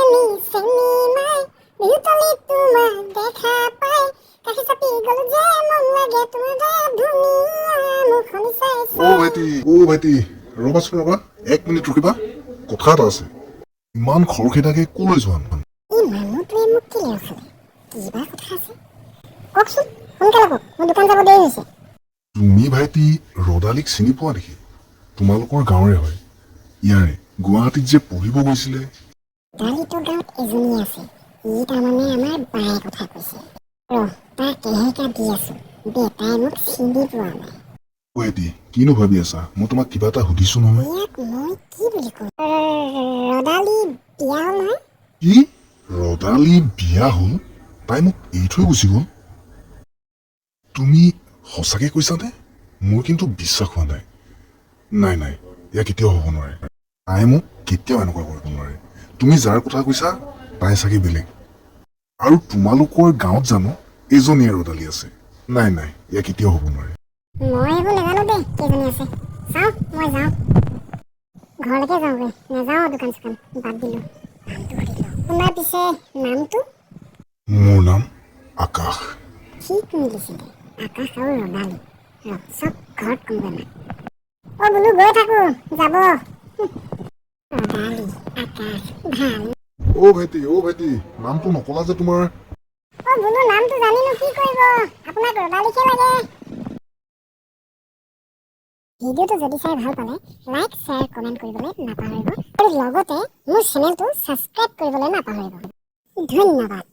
চেনি চেনি নাই বিহুতলি তোমাক দেখা পাই কাষে চাপি গলো যে মন লাগে তোমাৰ ধুনীয়া মুখনি চাই ও ভাইটি ৰবাচোন ৰবা 1 মিনিট ৰখিবা কথা এটা আছে ইমান খৰখেদাকে কলৈ যোৱা এই মানুহটোৱে মোক কি লেখালে কিবা কথা আছে কওকচোন সোনকালে কওক মোৰ দোকান যাব দেৰি হৈছে তুমি ভাইটি ৰদালিক চিনি পোৱা নেকি তোমালোকৰ গাঁৱৰে হয় ইয়াৰে গুৱাহাটীত যে পঢ়িব গৈছিলে দালিতো গাঁৱত এজনী আছে ই তাৰমানে আমাৰ বায়ে কথা কৈছে তাৰ কেহেকা দি আছো বেটাই মোক চিনি পোৱা নাই ভাইটি কিনো ভাবি আছা মই তোমাক কিবা এটা সুধিছো নহয় ইয়াক মই কি বুলি কওঁ ৰদালি বিয়া হ'ল নহয় কি ৰদালি বিয়া হ'ল তাই মোক এৰি থৈ গুচি গ'ল তুমি সঁচাকে কৈছানে মোৰ কিন্তু বিশ্বাস হোৱা নাই নাই নাই এয়া কেতিয়াও হ'ব নোৱাৰে তাই মোক কেতিয়াও এনেকুৱা কৰিব নোৱাৰে তুমি যাৰ কথা কৈছা তাই চাগে বেলেগ আৰু তোমালোকৰ গাঁৱত জানো এজনীয়ে ৰদালি আছে নাই নাই এয়া কেতিয়াও হ'ব নোৱাৰে মই এইবোৰ নাজানো দেই কেইজনী আছে চাওঁ মই যাওঁ ঘৰলৈকে যাওঁগৈ নাযাওঁ দোকান চোকান বাদ দিলোঁ তোমাৰ পিছে নামটো মোৰ নাম আকাশ ঠিক মিলিছিলে আকাশ আৰু ৰদালি চব ঘৰত কমগৈ মাক বোলো গৈ থাকো যাব ৰদালি আকাশ ভাল ভাইটি নামটো নকলা যে তোমাৰ বোলো নামটো জানিনো কি কৰিব আপোনাক ৰদালিকে লাগে ভিডিঅ'টো যদি চাই ভাল পালে লাইক শ্বেয়াৰ কমেণ্ট কৰিবলৈ নাপাহৰিব আৰু লগতে মোৰ চেনেলটো ছাবস্ক্ৰাইব কৰিবলৈ নাপাহৰিব ধন্যবাদ